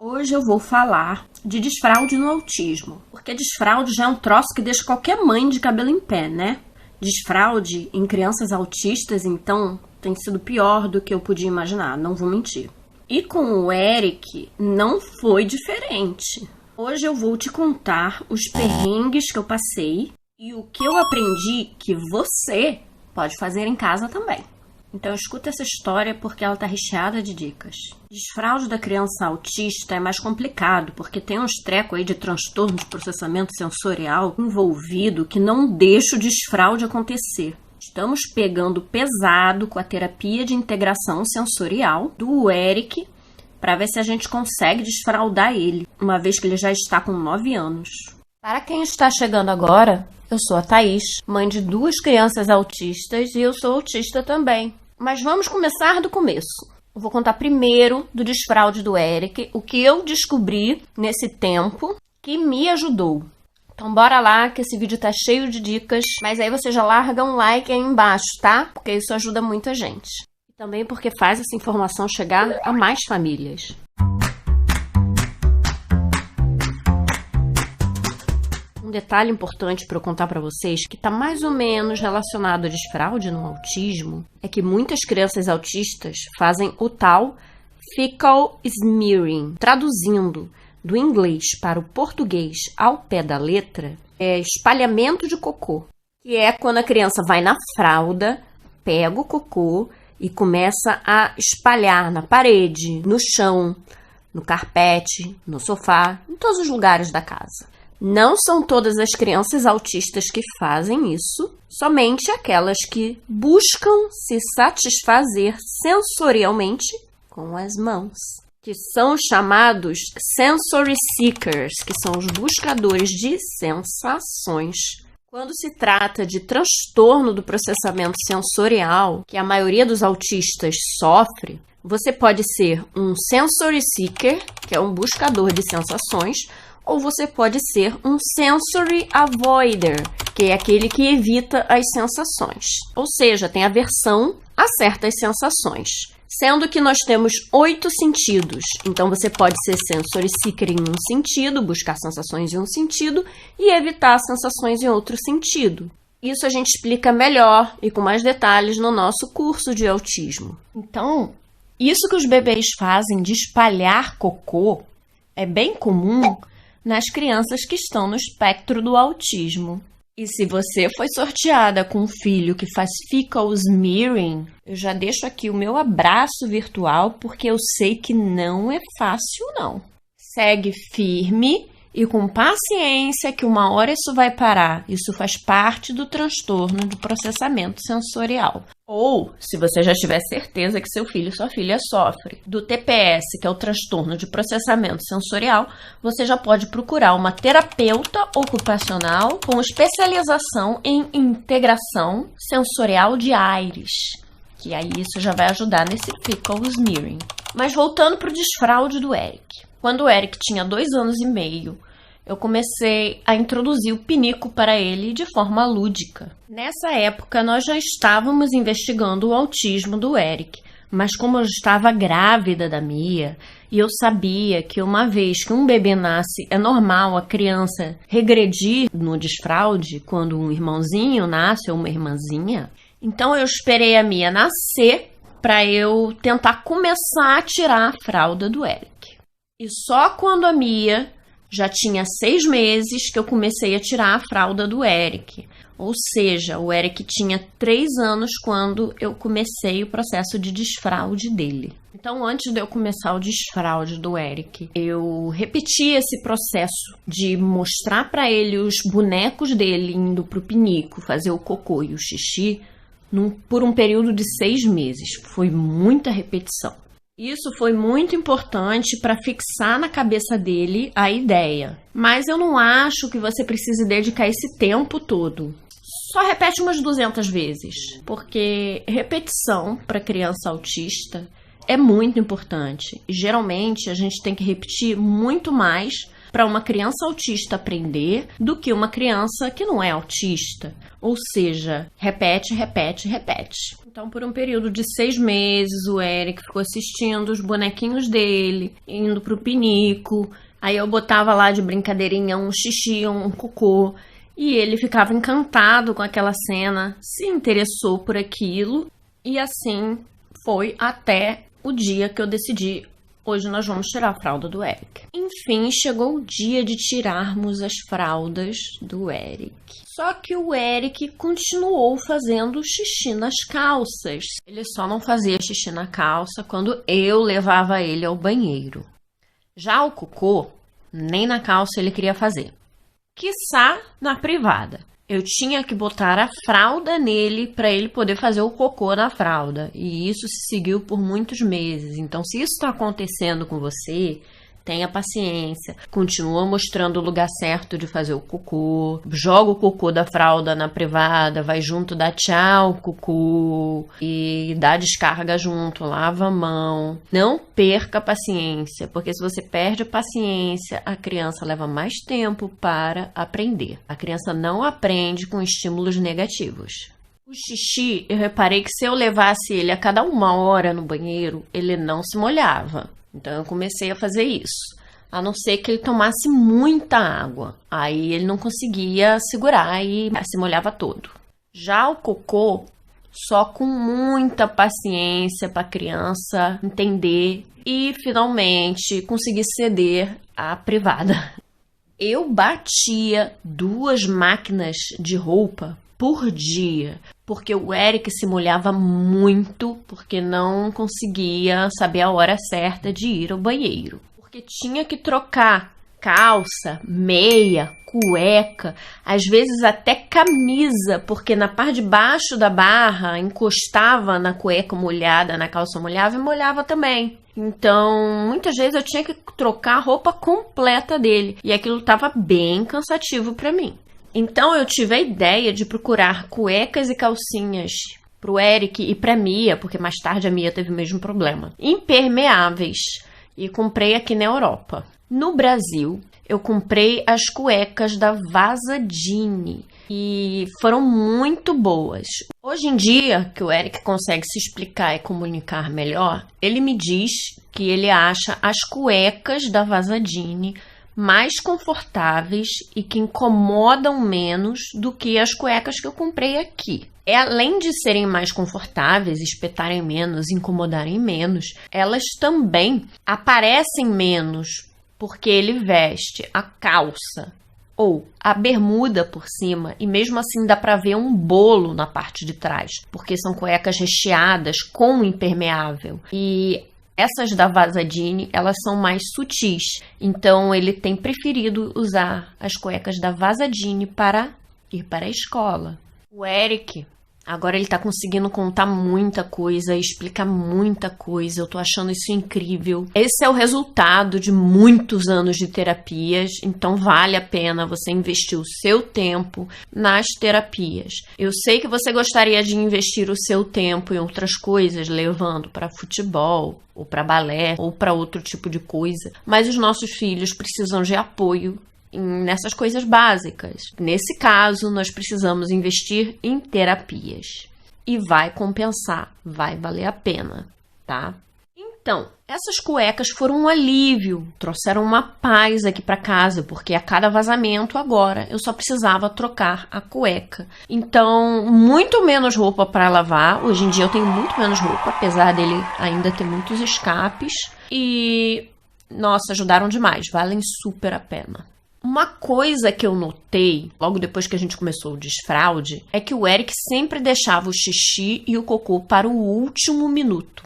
Hoje eu vou falar de desfraude no autismo, porque desfraude já é um troço que deixa qualquer mãe de cabelo em pé, né? Desfraude em crianças autistas, então, tem sido pior do que eu podia imaginar, não vou mentir. E com o Eric, não foi diferente. Hoje eu vou te contar os perrengues que eu passei e o que eu aprendi que você pode fazer em casa também. Então escuta essa história porque ela tá recheada de dicas. Desfraude da criança autista é mais complicado, porque tem uns trecos aí de transtorno de processamento sensorial envolvido que não deixa o desfraude acontecer. Estamos pegando pesado com a terapia de integração sensorial do Eric para ver se a gente consegue desfraudar ele, uma vez que ele já está com 9 anos. Para quem está chegando agora, eu sou a Thaís, mãe de 2 crianças autistas e eu sou autista também. Mas vamos começar do começo. Eu vou contar primeiro do desfraude do Eric, o que eu descobri nesse tempo que me ajudou. Então bora lá que esse vídeo tá cheio de dicas, mas aí você já larga um like aí embaixo, tá? Porque isso ajuda muita gente. E também porque faz essa informação chegar a mais famílias. Um detalhe importante para eu contar para vocês, que está mais ou menos relacionado a desfraude no autismo, é que muitas crianças autistas fazem o tal fecal smearing. Traduzindo do inglês para o português ao pé da letra, é espalhamento de cocô, que é quando a criança vai na fralda, pega o cocô e começa a espalhar na parede, no chão, no carpete, no sofá, em todos os lugares da casa. Não são todas as crianças autistas que fazem isso, somente aquelas que buscam se satisfazer sensorialmente com as mãos, que são chamados sensory seekers, que são os buscadores de sensações. Quando se trata de transtorno do processamento sensorial, que a maioria dos autistas sofre, você pode ser um sensory seeker, que é um buscador de sensações, ou você pode ser um sensory avoider, que é aquele que evita as sensações. Ou seja, tem aversão a certas sensações. Sendo que nós temos 8 sentidos. Então você pode ser sensory seeker em um sentido, buscar sensações em um sentido, e evitar sensações em outro sentido. Isso a gente explica melhor e com mais detalhes no nosso curso de autismo. Então, isso que os bebês fazem de espalhar cocô é bem comum nas crianças que estão no espectro do autismo. E se você foi sorteada com um filho que faz fecal smearing, eu já deixo aqui o meu abraço virtual, porque eu sei que não é fácil, não. Segue firme e com paciência, que uma hora isso vai parar. Isso faz parte do transtorno do processamento sensorial. Ou, se você já tiver certeza que seu filho ou sua filha sofre do TPS, que é o transtorno de processamento sensorial, você já pode procurar uma terapeuta ocupacional com especialização em integração sensorial de Aires, que aí isso já vai ajudar nesse fecal smearing. Mas voltando para o desfraude do Eric. Quando o Eric tinha 2 anos e meio, eu comecei a introduzir o pinico para ele de forma lúdica. Nessa época, nós já estávamos investigando o autismo do Eric, mas como eu estava grávida da Mia, e eu sabia que uma vez que um bebê nasce, é normal a criança regredir no desfraude quando um irmãozinho nasce ou uma irmãzinha, então eu esperei a Mia nascer para eu tentar começar a tirar a fralda do Eric. E só quando a Mia já tinha 6 meses que eu comecei a tirar a fralda do Eric. Ou seja, o Eric tinha 3 anos quando eu comecei o processo de desfraude dele. Então, antes de eu começar o desfraude do Eric, eu repeti esse processo de mostrar para ele os bonecos dele indo pro pinico, fazer o cocô e o xixi, por um período de 6 meses. Foi muita repetição. Isso foi muito importante para fixar na cabeça dele a ideia. Mas eu não acho que você precise dedicar esse tempo todo. Só repete umas 200 vezes. Porque repetição para criança autista é muito importante. E geralmente a gente tem que repetir muito mais para uma criança autista aprender do que uma criança que não é autista. Ou seja, repete, repete, repete. Então, por um período de 6 meses, o Eric ficou assistindo os bonequinhos dele, indo pro pinico. Aí eu botava lá de brincadeirinha um xixi, um cocô. E ele ficava encantado com aquela cena, se interessou por aquilo. E assim foi até o dia que eu decidi: hoje nós vamos tirar a fralda do Eric. Enfim, chegou o dia de tirarmos as fraldas do Eric. Só que o Eric continuou fazendo xixi nas calças. Ele só não fazia xixi na calça quando eu levava ele ao banheiro. Já o cocô, nem na calça ele queria fazer. Quiçá na privada. Eu tinha que botar a fralda nele para ele poder fazer o cocô na fralda. E isso se seguiu por muitos meses. Então, se isso está acontecendo com você, tenha paciência. Continua mostrando o lugar certo de fazer o cocô. Joga o cocô da fralda na privada, vai junto, dá tchau, cocô. E dá descarga junto, lava a mão. Não perca a paciência, porque se você perde a paciência, a criança leva mais tempo para aprender. A criança não aprende com estímulos negativos. O xixi, eu reparei que se eu levasse ele a cada 1 hora no banheiro, ele não se molhava. Então eu comecei a fazer isso, a não ser que ele tomasse muita água. Aí ele não conseguia segurar e se molhava todo. Já o cocô, só com muita paciência para a criança entender e finalmente conseguir ceder à privada. Eu batia 2 máquinas de roupa por dia, porque o Eric se molhava muito, porque não conseguia saber a hora certa de ir ao banheiro. Porque tinha que trocar calça, meia, cueca, às vezes até camisa, porque na parte de baixo da barra encostava na cueca molhada, na calça molhava e molhava também. Então, muitas vezes eu tinha que trocar a roupa completa dele, e aquilo estava bem cansativo para mim. Então eu tive a ideia de procurar cuecas e calcinhas pro Eric e pra Mia, porque mais tarde a Mia teve o mesmo problema, impermeáveis, e comprei aqui na Europa. No Brasil, eu comprei as cuecas da Vasadini e foram muito boas. Hoje em dia, que o Eric consegue se explicar e comunicar melhor, ele me diz que ele acha as cuecas da Vasadini mais confortáveis e que incomodam menos do que as cuecas que eu comprei aqui. Além de serem mais confortáveis, espetarem menos, incomodarem menos, elas também aparecem menos, porque ele veste a calça ou a bermuda por cima e mesmo assim dá para ver um bolo na parte de trás, porque são cuecas recheadas com impermeável. E essas da Vasadini, elas são mais sutis, então ele tem preferido usar as cuecas da Vasadini para ir para a escola. O Eric, agora ele tá conseguindo contar muita coisa, explicar muita coisa, eu tô achando isso incrível. Esse é o resultado de muitos anos de terapias, então vale a pena você investir o seu tempo nas terapias. Eu sei que você gostaria de investir o seu tempo em outras coisas, levando para futebol, ou para balé, ou para outro tipo de coisa, mas os nossos filhos precisam de apoio nessas coisas básicas. Nesse caso, nós precisamos investir em terapias. E vai compensar, vai valer a pena, tá? Então, essas cuecas foram um alívio, trouxeram uma paz aqui para casa, porque a cada vazamento agora eu só precisava trocar a cueca. Então, muito menos roupa para lavar. Hoje em dia eu tenho muito menos roupa, apesar dele ainda ter muitos escapes. E, nossa, ajudaram demais, valem super a pena. Uma coisa que eu notei, logo depois que a gente começou o desfraude, é que o Eric sempre deixava o xixi e o cocô para o último minuto.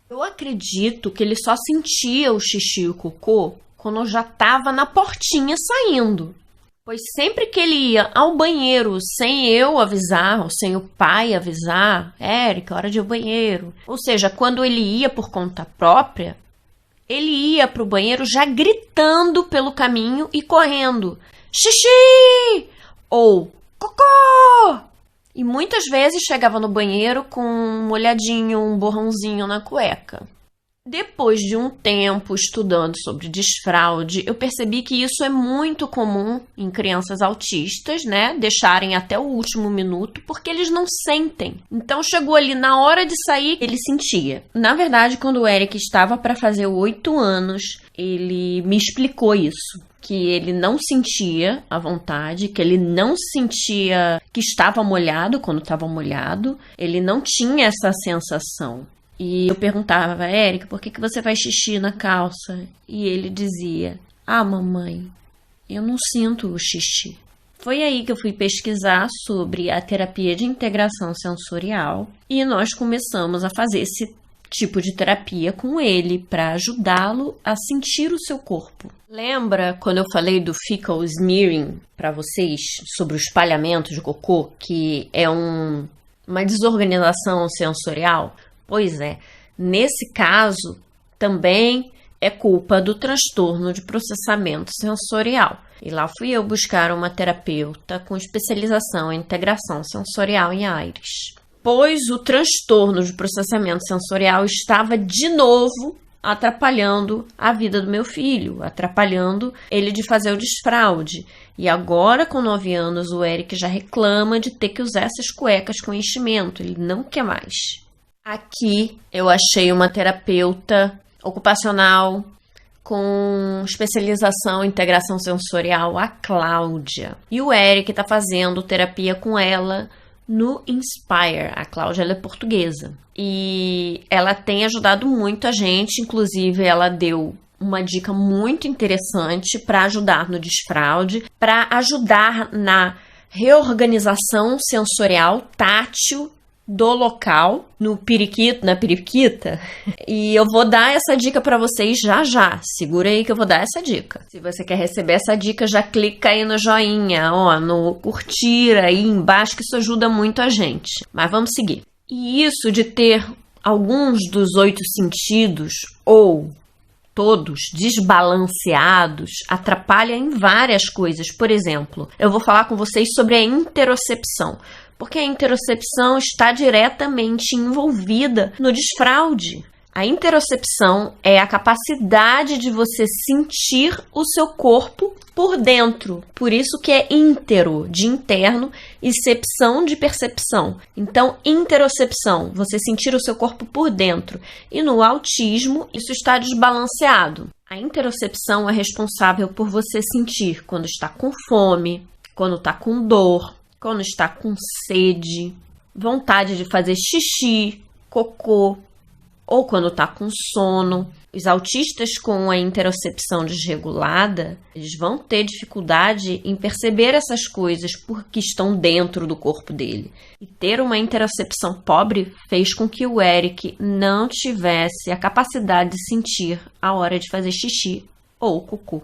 Eu acredito que ele só sentia o xixi e o cocô quando eu já estava na portinha saindo. Pois sempre que ele ia ao banheiro sem eu avisar, ou sem o pai avisar, Eric, hora de ir ao banheiro. Ou seja, quando ele ia por conta própria, ele ia para o banheiro já gritando pelo caminho e correndo. Xixi! Ou cocô! E muitas vezes chegava no banheiro com um molhadinho, um borrãozinho na cueca. Depois de um tempo estudando sobre desfraude, eu percebi que isso é muito comum em crianças autistas, né? Deixarem até o último minuto, porque eles não sentem. Então chegou ali na hora de sair, ele sentia. Na verdade, quando o Eric estava para fazer 8 anos, ele me explicou isso. Que ele não sentia a vontade, que ele não sentia que estava molhado quando estava molhado. Ele não tinha essa sensação. E eu perguntava, Eric, por que você faz xixi na calça? E ele dizia, mamãe, eu não sinto o xixi. Foi aí que eu fui pesquisar sobre a terapia de integração sensorial e nós começamos a fazer esse tipo de terapia com ele para ajudá-lo a sentir o seu corpo. Lembra quando eu falei do fecal smearing para vocês sobre o espalhamento de cocô, que é uma desorganização sensorial? Pois é, nesse caso também é culpa do transtorno de processamento sensorial. E lá fui eu buscar uma terapeuta com especialização em integração sensorial em AIRES. Pois o transtorno de processamento sensorial estava de novo atrapalhando a vida do meu filho, atrapalhando ele de fazer o desfraude. E agora, com 9 anos, o Eric já reclama de ter que usar essas cuecas com enchimento, ele não quer mais. Aqui eu achei uma terapeuta ocupacional com especialização em integração sensorial, a Cláudia. E o Eric está fazendo terapia com ela no Inspire. A Cláudia, ela é portuguesa. E ela tem ajudado muito a gente, inclusive ela deu uma dica muito interessante para ajudar no desfraude, para ajudar na reorganização sensorial tátil do local, no periquito, na periquita. E eu vou dar essa dica para vocês já. Segura aí que eu vou dar essa dica. Se você quer receber essa dica, já clica aí no joinha, no curtir aí embaixo, que isso ajuda muito a gente. Mas vamos seguir. E isso de ter alguns dos 8 sentidos, ou todos desbalanceados, atrapalha em várias coisas. Por exemplo, eu vou falar com vocês sobre a interocepção, porque a interocepção está diretamente envolvida no desfraude. A interocepção é a capacidade de você sentir o seu corpo por dentro. Por isso que é intero, de interno, e cepção, de percepção. Então, interocepção, você sentir o seu corpo por dentro. E no autismo, isso está desbalanceado. A interocepção é responsável por você sentir quando está com fome, quando está com dor, quando está com sede, vontade de fazer xixi, cocô, ou quando está com sono. Os autistas com a interocepção desregulada, eles vão ter dificuldade em perceber essas coisas porque estão dentro do corpo dele. E ter uma interocepção pobre fez com que o Eric não tivesse a capacidade de sentir a hora de fazer xixi ou cocô.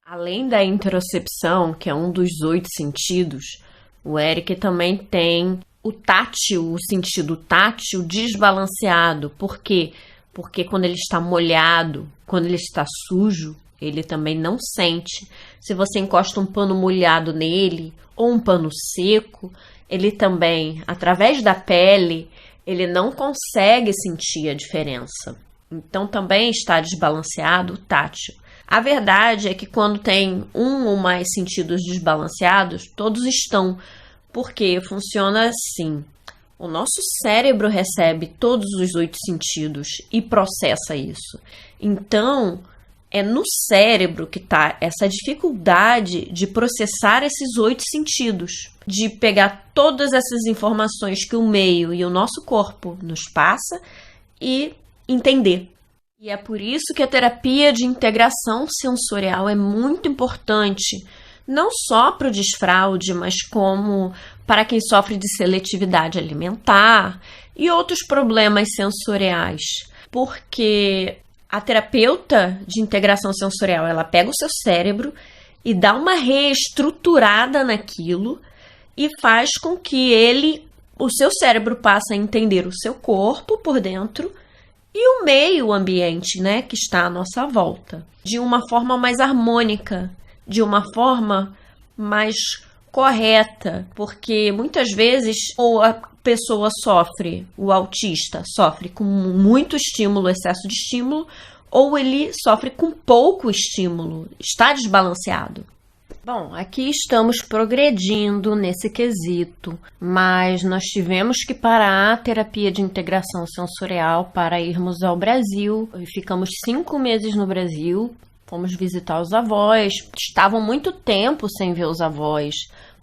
Além da interocepção, que é um dos 8 sentidos, o Eric também tem o tátil, o sentido tátil desbalanceado. Por quê? Porque quando ele está molhado, quando ele está sujo, ele também não sente. Se você encosta um pano molhado nele ou um pano seco, ele também, através da pele, ele não consegue sentir a diferença. Então também está desbalanceado o tátil. A verdade é que quando tem um ou mais sentidos desbalanceados, todos estão, porque funciona assim. O nosso cérebro recebe todos os 8 sentidos e processa isso. Então, é no cérebro que está essa dificuldade de processar esses 8 sentidos, de pegar todas essas informações que o meio e o nosso corpo nos passa e entender. E é por isso que a terapia de integração sensorial é muito importante, não só para o desfraude, mas como para quem sofre de seletividade alimentar e outros problemas sensoriais. Porque a terapeuta de integração sensorial, ela pega o seu cérebro e dá uma reestruturada naquilo e faz com que o seu cérebro passe a entender o seu corpo por dentro e o meio ambiente, né, que está à nossa volta, de uma forma mais harmônica, de uma forma mais correta, porque muitas vezes pessoa sofre, o autista sofre com muito estímulo, excesso de estímulo, ou ele sofre com pouco estímulo, está desbalanceado. Bom, aqui estamos progredindo nesse quesito, mas nós tivemos que parar a terapia de integração sensorial para irmos ao Brasil. Ficamos 5 meses no Brasil, fomos visitar os avós, estavam muito tempo sem ver os avós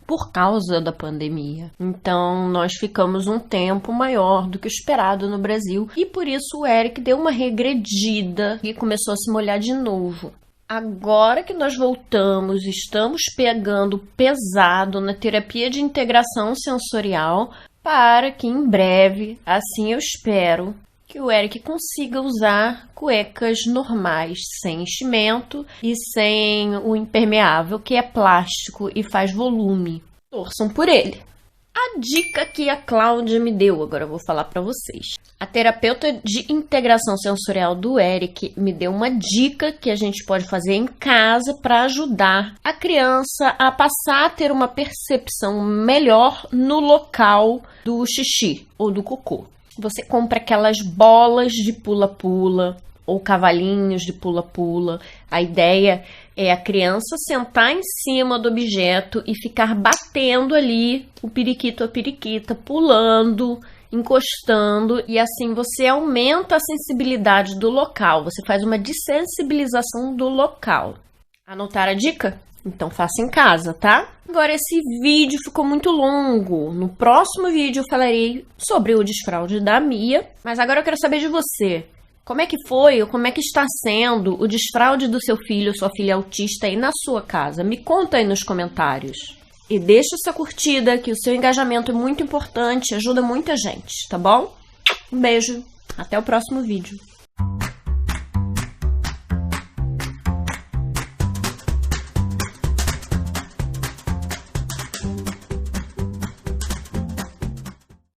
por causa da pandemia. Então, nós ficamos um tempo maior do que o esperado no Brasil e por isso o Eric deu uma regredida e começou a se molhar de novo. Agora que nós voltamos, estamos pegando pesado na terapia de integração sensorial para que em breve, assim eu espero, que o Eric consiga usar cuecas normais, sem enchimento e sem o impermeável, que é plástico e faz volume. Torçam por ele. A dica que a Cláudia me deu, agora eu vou falar para vocês. A terapeuta de integração sensorial do Eric me deu uma dica que a gente pode fazer em casa para ajudar a criança a passar a ter uma percepção melhor no local do xixi ou do cocô. Você compra aquelas bolas de pula-pula ou cavalinhos de pula-pula. A ideia é a criança sentar em cima do objeto e ficar batendo ali o periquito a periquita, pulando, encostando, e assim você aumenta a sensibilidade do local, você faz uma dessensibilização do local. Anotaram a dica? Então faça em casa, tá? Agora esse vídeo ficou muito longo. No próximo vídeo eu falarei sobre o desfraude da Mia, mas agora eu quero saber de você. Como é que foi ou como é que está sendo o desfraude do seu filho ou sua filha autista aí na sua casa? Me conta aí nos comentários. E deixa sua curtida, que o seu engajamento é muito importante, ajuda muita gente, tá bom? Um beijo, até o próximo vídeo.